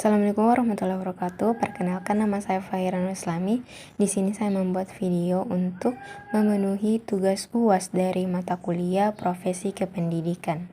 Assalamualaikum warahmatullahi wabarakatuh. Perkenalkan, nama saya Fahira Islami. Di sini saya membuat video untuk memenuhi tugas UAS dari mata kuliah Profesi Kependidikan.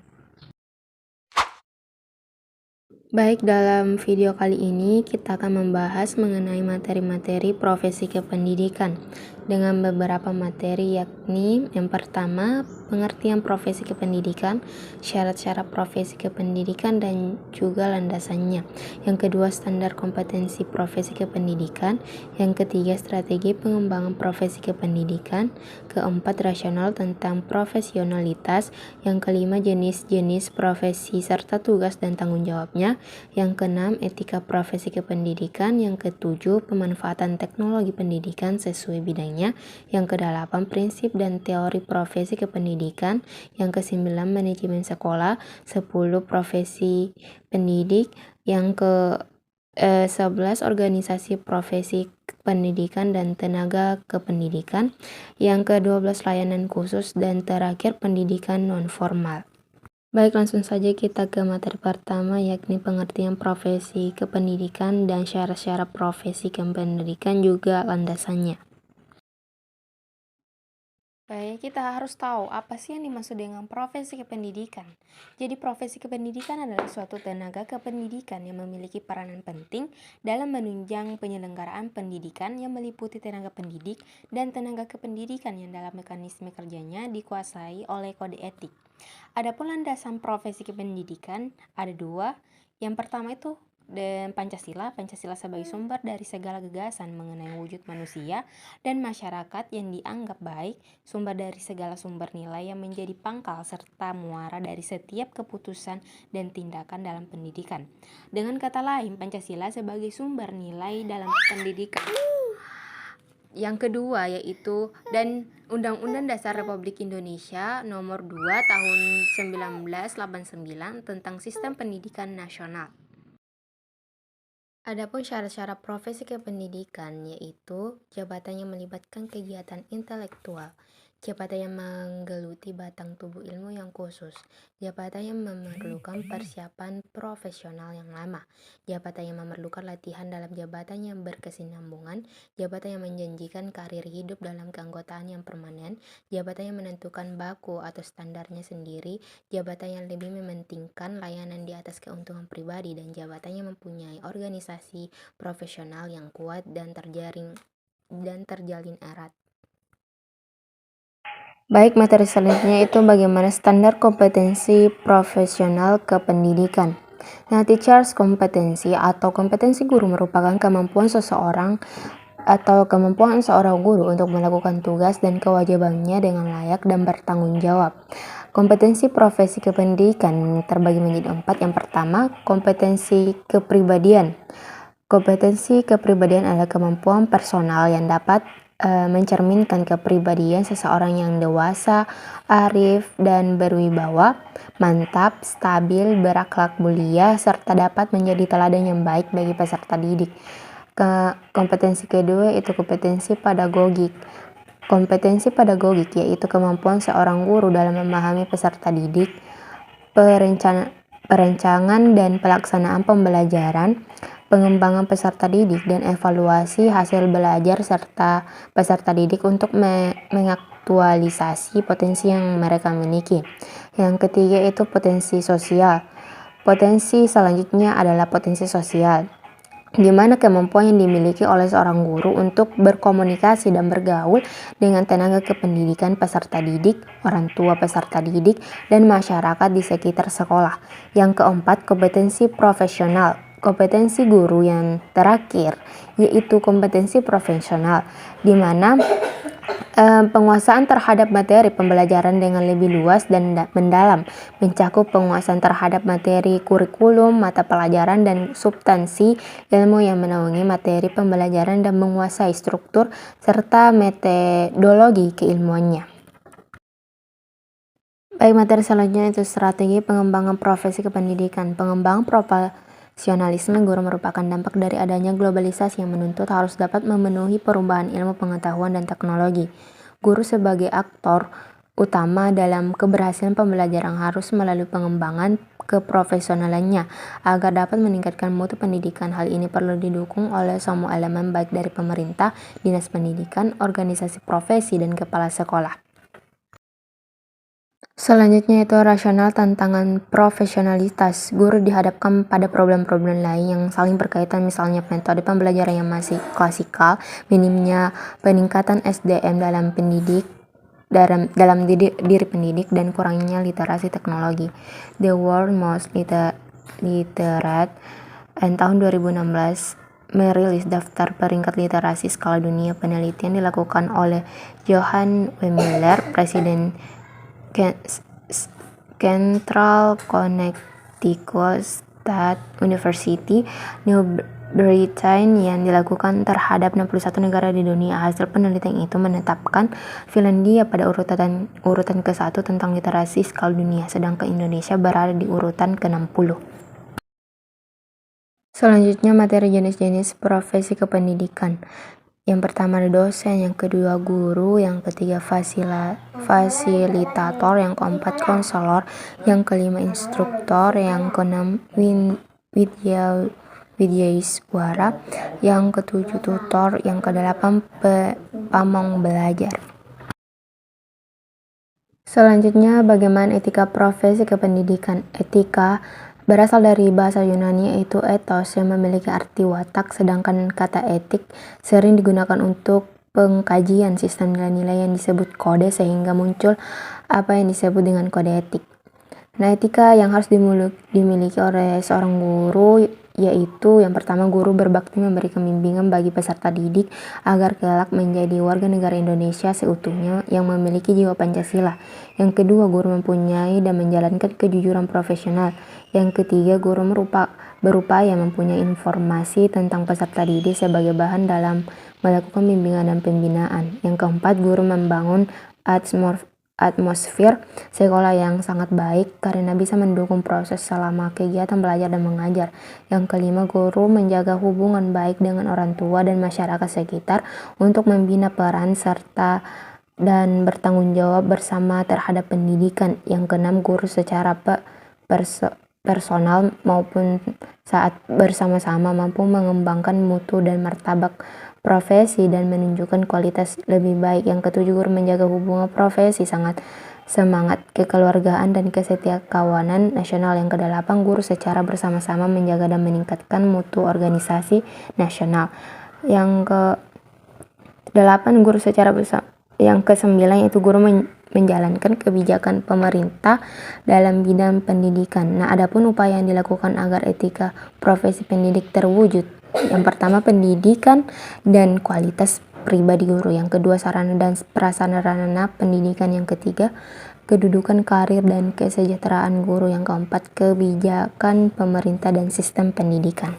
Baik, dalam video kali ini kita akan membahas mengenai materi-materi profesi kependidikan dengan beberapa materi, yakni yang pertama pengertian profesi kependidikan, syarat-syarat profesi kependidikan dan juga landasannya. Yang kedua, standar kompetensi profesi kependidikan. Yang ketiga, strategi pengembangan profesi kependidikan. Keempat, rasional tentang profesionalitas. Yang kelima, jenis-jenis profesi serta tugas dan tanggung jawabnya. Yang keenam, etika profesi kependidikan. Yang ketujuh, pemanfaatan teknologi pendidikan sesuai bidangnya. Yang kedelapan, prinsip dan teori profesi kependidikan. Yang kesembilan, manajemen sekolah. 10, profesi pendidik. Yang ke 11, organisasi profesi pendidikan dan tenaga kependidikan. Yang ke-12, layanan khusus. Dan terakhir, pendidikan non-formal. Baik, langsung saja kita ke materi pertama, yakni pengertian profesi kependidikan dan syarat-syarat profesi kependidikan juga landasannya. Baik, kita harus tahu apa sih yang dimaksud dengan profesi kependidikan. Jadi, profesi kependidikan adalah suatu tenaga kependidikan yang memiliki peranan penting dalam menunjang penyelenggaraan pendidikan yang meliputi tenaga pendidik dan tenaga kependidikan yang dalam mekanisme kerjanya dikuasai oleh kode etik. Adapun landasan profesi kependidikan ada dua. Yang pertama itu Pancasila sebagai sumber dari segala gagasan mengenai wujud manusia dan masyarakat yang dianggap baik, sumber dari segala sumber nilai yang menjadi pangkal serta muara dari setiap keputusan dan tindakan dalam pendidikan. Dengan kata lain, Pancasila sebagai sumber nilai dalam pendidikan. Yang kedua yaitu Undang-Undang Dasar Republik Indonesia Nomor 2 Tahun 1989 tentang Sistem Pendidikan Nasional. Adapun syarat-syarat profesi kependidikan yaitu jabatan yang melibatkan kegiatan intelektual, jabatan yang menggeluti batang tubuh ilmu yang khusus, jabatan yang memerlukan persiapan profesional yang lama, jabatan yang memerlukan latihan dalam jabatan yang berkesinambungan, jabatan yang menjanjikan karir hidup dalam keanggotaan yang permanen, jabatan yang menentukan baku atau standarnya sendiri, jabatan yang lebih mementingkan layanan di atas keuntungan pribadi, dan jabatan yang mempunyai organisasi profesional yang kuat dan terjalin erat. Baik, materi selanjutnya itu bagaimana standar kompetensi profesional kependidikan. Nah, teachers kompetensi atau kompetensi guru merupakan kemampuan seorang guru untuk melakukan tugas dan kewajibannya dengan layak dan bertanggung jawab. Kompetensi profesi kependidikan terbagi menjadi 4. Yang pertama, kompetensi kepribadian. Kompetensi kepribadian adalah kemampuan personal yang dapat mencerminkan kepribadian seseorang yang dewasa, arif, dan berwibawa, mantap, stabil, berakhlak mulia, serta dapat menjadi teladan yang baik bagi peserta didik. Kompetensi kedua itu kompetensi pedagogik. Kompetensi pedagogik yaitu kemampuan seorang guru dalam memahami peserta didik, perencanaan dan pelaksanaan pembelajaran, pengembangan peserta didik, dan evaluasi hasil belajar serta peserta didik untuk mengaktualisasi potensi yang mereka miliki. Yang ketiga itu potensi sosial. Potensi selanjutnya adalah potensi sosial, di mana kemampuan yang dimiliki oleh seorang guru untuk berkomunikasi dan bergaul dengan tenaga kependidikan peserta didik, orang tua peserta didik, dan masyarakat di sekitar sekolah. Yang keempat, kompetensi profesional. Kompetensi guru yang terakhir yaitu kompetensi profesional, di mana penguasaan terhadap materi pembelajaran dengan lebih luas dan mendalam, mencakup penguasaan terhadap materi kurikulum, mata pelajaran, dan substansi ilmu yang menaungi materi pembelajaran dan menguasai struktur serta metodologi keilmuannya. Baik, materi selanjutnya itu strategi pengembangan profesi kependidikan. Pengembangan profesionalisme guru merupakan dampak dari adanya globalisasi yang menuntut harus dapat memenuhi perubahan ilmu pengetahuan dan teknologi. Guru sebagai aktor utama dalam keberhasilan pembelajaran harus melalui pengembangan keprofesionalannya. Agar dapat meningkatkan mutu pendidikan, hal ini perlu didukung oleh semua elemen baik dari pemerintah, dinas pendidikan, organisasi profesi, dan kepala sekolah. Selanjutnya itu rasional tantangan profesionalitas. Guru dihadapkan pada problem-problem lain yang saling berkaitan, misalnya metode pembelajaran yang masih klasikal, minimnya peningkatan SDM dalam diri pendidik, dan kurangnya literasi teknologi. The World Most Literate and tahun 2016 merilis daftar peringkat literasi skala dunia. Penelitian dilakukan oleh Johann W. Miller, Presiden Central Connecticut State University, New Britain, yang dilakukan terhadap 61 negara di dunia. Hasil penelitian itu menetapkan Finlandia pada urutan ke-1 tentang literasi skala dunia, sedangkan Indonesia berada di urutan ke-60. Selanjutnya materi jenis-jenis profesi kependidikan. Yang pertama dosen, yang kedua guru, yang ketiga fasilitator, yang keempat konselor, yang kelima instruktor, yang keenam widyaswara, yang ketujuh tutor, yang kedelapan pamong belajar. Selanjutnya bagaimana etika profesi kependidikan. Etika berasal dari bahasa Yunani yaitu ethos yang memiliki arti watak, sedangkan kata etik sering digunakan untuk pengkajian sistem nilai-nilai yang disebut kode, sehingga muncul apa yang disebut dengan kode etik. Nah, etika yang harus dimiliki oleh seorang guru yaitu yang pertama, guru berbakti memberikan bimbingan bagi peserta didik agar kelak menjadi warga negara Indonesia seutuhnya yang memiliki jiwa Pancasila. Yang kedua, guru mempunyai dan menjalankan kejujuran profesional. Yang ketiga, guru berupaya mempunyai informasi tentang peserta didik sebagai bahan dalam melakukan bimbingan dan pembinaan. Yang keempat, guru membangun atmosfer sekolah yang sangat baik karena bisa mendukung proses selama kegiatan belajar dan mengajar. Yang kelima, guru menjaga hubungan baik dengan orang tua dan masyarakat sekitar untuk membina peran serta dan bertanggung jawab bersama terhadap pendidikan. Yang keenam, guru secara personal maupun saat bersama-sama mampu mengembangkan mutu dan martabat profesi dan menunjukkan kualitas lebih baik. Yang ketujuh, guru menjaga hubungan profesi semangat kekeluargaan dan kesetiakawanan nasional. Yang kedelapan, guru secara bersama-sama menjaga dan meningkatkan mutu organisasi nasional. Yang ke-8, guru secara bersama. Yang ke-9 yaitu guru menjalankan kebijakan pemerintah dalam bidang pendidikan. Nah, adapun upaya yang dilakukan agar etika profesi pendidik terwujud. Yang pertama, pendidikan dan kualitas pribadi guru. Yang kedua, sarana dan prasarana pendidikan. Yang ketiga, kedudukan karir dan kesejahteraan guru. Yang keempat, kebijakan pemerintah dan sistem pendidikan.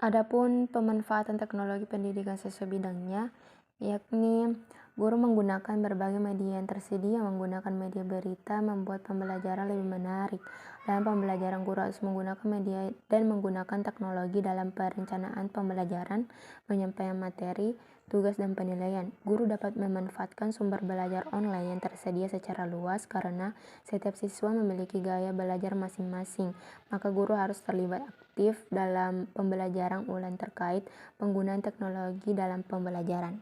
Adapun pemanfaatan teknologi pendidikan sesuai bidangnya, yakni guru menggunakan berbagai media yang tersedia. Menggunakan media berita membuat pembelajaran lebih menarik. Dalam pembelajaran, guru harus menggunakan media dan menggunakan teknologi dalam perencanaan pembelajaran, penyampaian materi, tugas, dan penilaian. Guru dapat memanfaatkan sumber belajar online yang tersedia secara luas karena setiap siswa memiliki gaya belajar masing-masing. Maka guru harus terlibat aktif dalam pembelajaran ulang terkait penggunaan teknologi dalam pembelajaran.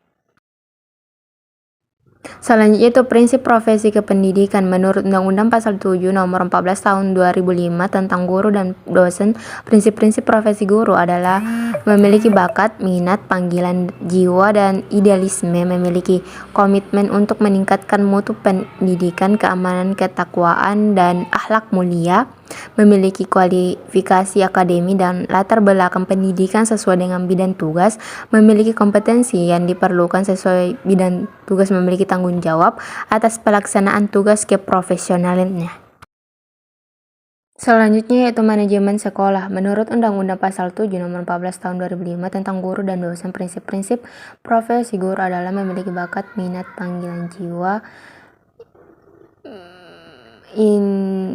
Selanjutnya itu prinsip profesi kependidikan. Menurut Undang-Undang Pasal 7 Nomor 14 Tahun 2005 tentang guru dan dosen, prinsip-prinsip profesi guru adalah memiliki bakat, minat, panggilan jiwa, dan idealisme, memiliki komitmen untuk meningkatkan mutu pendidikan, keamanan, ketakwaan, dan akhlak mulia, memiliki kualifikasi akademi dan latar belakang pendidikan sesuai dengan bidang tugas, memiliki kompetensi yang diperlukan sesuai bidang tugas, memiliki tanggung jawab atas pelaksanaan tugas keprofesionalannya. Selanjutnya yaitu manajemen sekolah. Menurut Undang-Undang Pasal 7 Nomor 14 Tahun 2005 tentang guru dan dosen, prinsip-prinsip profesi guru adalah memiliki bakat, minat, panggilan jiwa,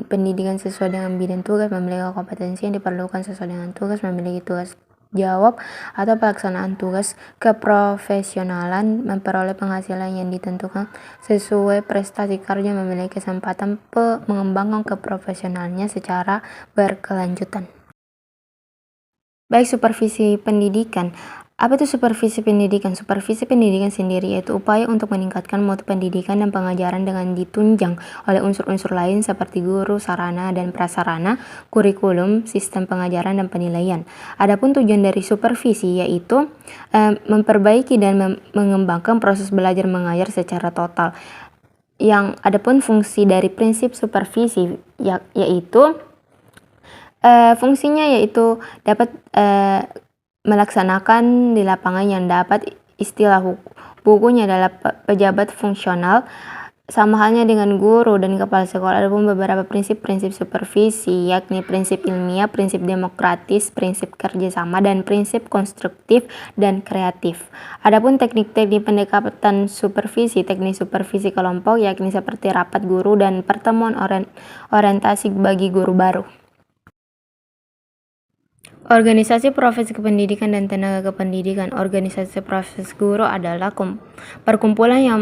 pendidikan sesuai dengan bidang tugas, memiliki kompetensi yang diperlukan sesuai dengan tugas, memiliki tugas jawab atau pelaksanaan tugas keprofesionalan, memperoleh penghasilan yang ditentukan sesuai prestasi kerja, memiliki kesempatan mengembangkan keprofesionalnya secara berkelanjutan. Baik, supervisi pendidikan. Apa itu supervisi pendidikan? Supervisi pendidikan sendiri yaitu upaya untuk meningkatkan mutu pendidikan dan pengajaran dengan ditunjang oleh unsur-unsur lain seperti guru, sarana dan prasarana, kurikulum, sistem pengajaran dan penilaian. Adapun tujuan dari supervisi yaitu memperbaiki dan mengembangkan proses belajar mengajar secara total. Yang adapun fungsi dari prinsip supervisi yaitu fungsinya yaitu dapat melaksanakan di lapangan yang dapat istilah bukunya adalah pejabat fungsional, sama halnya dengan guru dan kepala sekolah. Ada pun beberapa prinsip-prinsip supervisi, yakni prinsip ilmiah, prinsip demokratis, prinsip kerjasama, dan prinsip konstruktif dan kreatif. Adapun teknik-teknik pendekatan supervisi, teknik supervisi kelompok, yakni seperti rapat guru dan pertemuan orientasi bagi guru baru. Organisasi profesi kependidikan dan tenaga kependidikan. Organisasi profesi guru adalah perkumpulan yang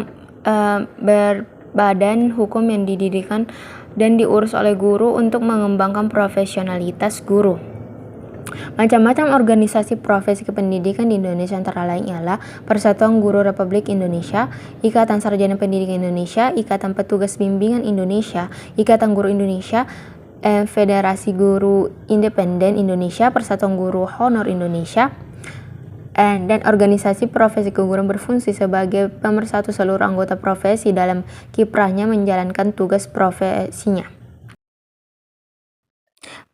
berbadan hukum yang didirikan dan diurus oleh guru untuk mengembangkan profesionalitas guru. Macam-macam organisasi profesi kependidikan di Indonesia antara lain ialah Persatuan Guru Republik Indonesia, Ikatan Sarjana Pendidikan Indonesia, Ikatan Petugas Bimbingan Indonesia, Ikatan Guru Indonesia, Federasi Guru Independen Indonesia, Persatuan Guru Honor Indonesia, dan organisasi profesi keguruan berfungsi sebagai pemersatu seluruh anggota profesi dalam kiprahnya menjalankan tugas profesinya.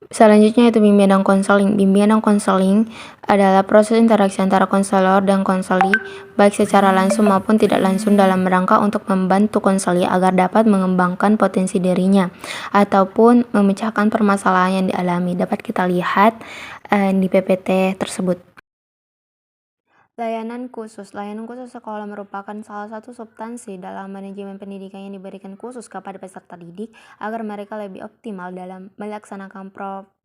Selanjutnya itu bimbingan dan konseling. Bimbingan dan konseling adalah proses interaksi antara konselor dan konseli, baik secara langsung maupun tidak langsung, dalam rangka untuk membantu konseli agar dapat mengembangkan potensi dirinya ataupun memecahkan permasalahan yang dialami. Dapat kita lihat di PPT tersebut. Layanan khusus. Layanan khusus sekolah merupakan salah satu substansi dalam manajemen pendidikan yang diberikan khusus kepada peserta didik agar mereka lebih optimal dalam melaksanakan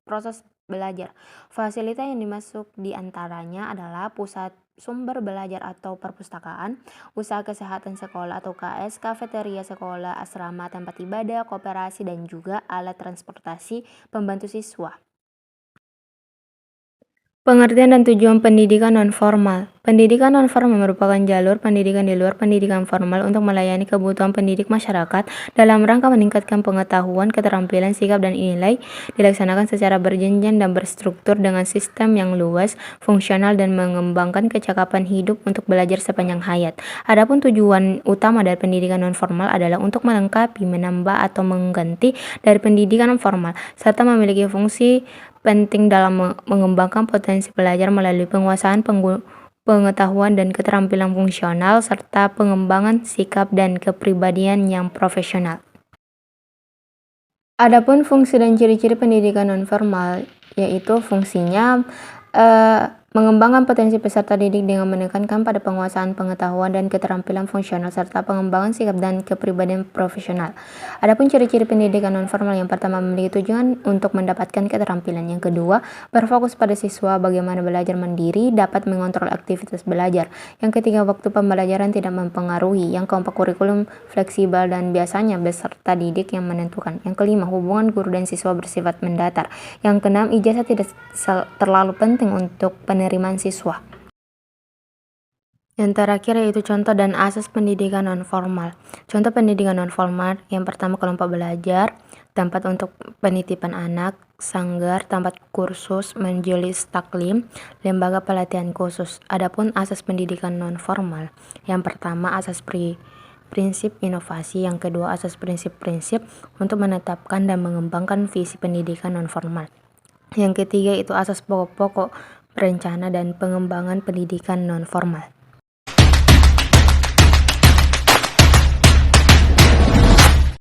proses belajar. Fasilitas yang dimasuk diantaranya adalah pusat sumber belajar atau perpustakaan, usaha kesehatan sekolah atau KS, kafeteria sekolah, asrama, tempat ibadah, koperasi, dan juga alat transportasi pembantu siswa. Pengertian dan tujuan pendidikan non-formal. Pendidikan non-formal merupakan jalur pendidikan di luar pendidikan formal untuk melayani kebutuhan pendidik masyarakat dalam rangka meningkatkan pengetahuan, keterampilan, sikap, dan nilai, dilaksanakan secara berjenjang dan berstruktur dengan sistem yang luas, fungsional, dan mengembangkan kecakapan hidup untuk belajar sepanjang hayat. Adapun tujuan utama dari pendidikan non-formal adalah untuk melengkapi, menambah, atau mengganti dari pendidikan formal, serta memiliki fungsi penting dalam mengembangkan potensi belajar melalui penguasaan pengetahuan dan keterampilan fungsional serta pengembangan sikap dan kepribadian yang profesional. Adapun fungsi dan ciri-ciri pendidikan nonformal yaitu fungsinya mengembangkan potensi peserta didik dengan menekankan pada penguasaan pengetahuan dan keterampilan fungsional serta pengembangan sikap dan kepribadian profesional. Adapun ciri-ciri pendidikan nonformal, yang pertama memiliki tujuan untuk mendapatkan keterampilan, yang kedua berfokus pada siswa bagaimana belajar mandiri, dapat mengontrol aktivitas belajar, yang ketiga waktu pembelajaran tidak mempengaruhi, yang keempat kurikulum fleksibel dan biasanya peserta didik yang menentukan, yang kelima hubungan guru dan siswa bersifat mendatar, yang keenam ijazah tidak terlalu penting untuk penerimaan siswa. Yang terakhir yaitu contoh dan asas pendidikan nonformal. Contoh pendidikan nonformal, yang pertama kelompok belajar, tempat untuk penitipan anak, sanggar, tempat kursus, majelis taklim, lembaga pelatihan khusus. Adapun asas pendidikan nonformal, yang pertama asas prinsip inovasi, yang kedua asas prinsip-prinsip untuk menetapkan dan mengembangkan visi pendidikan nonformal. Yang ketiga itu asas pokok-pokok perencana dan pengembangan pendidikan nonformal.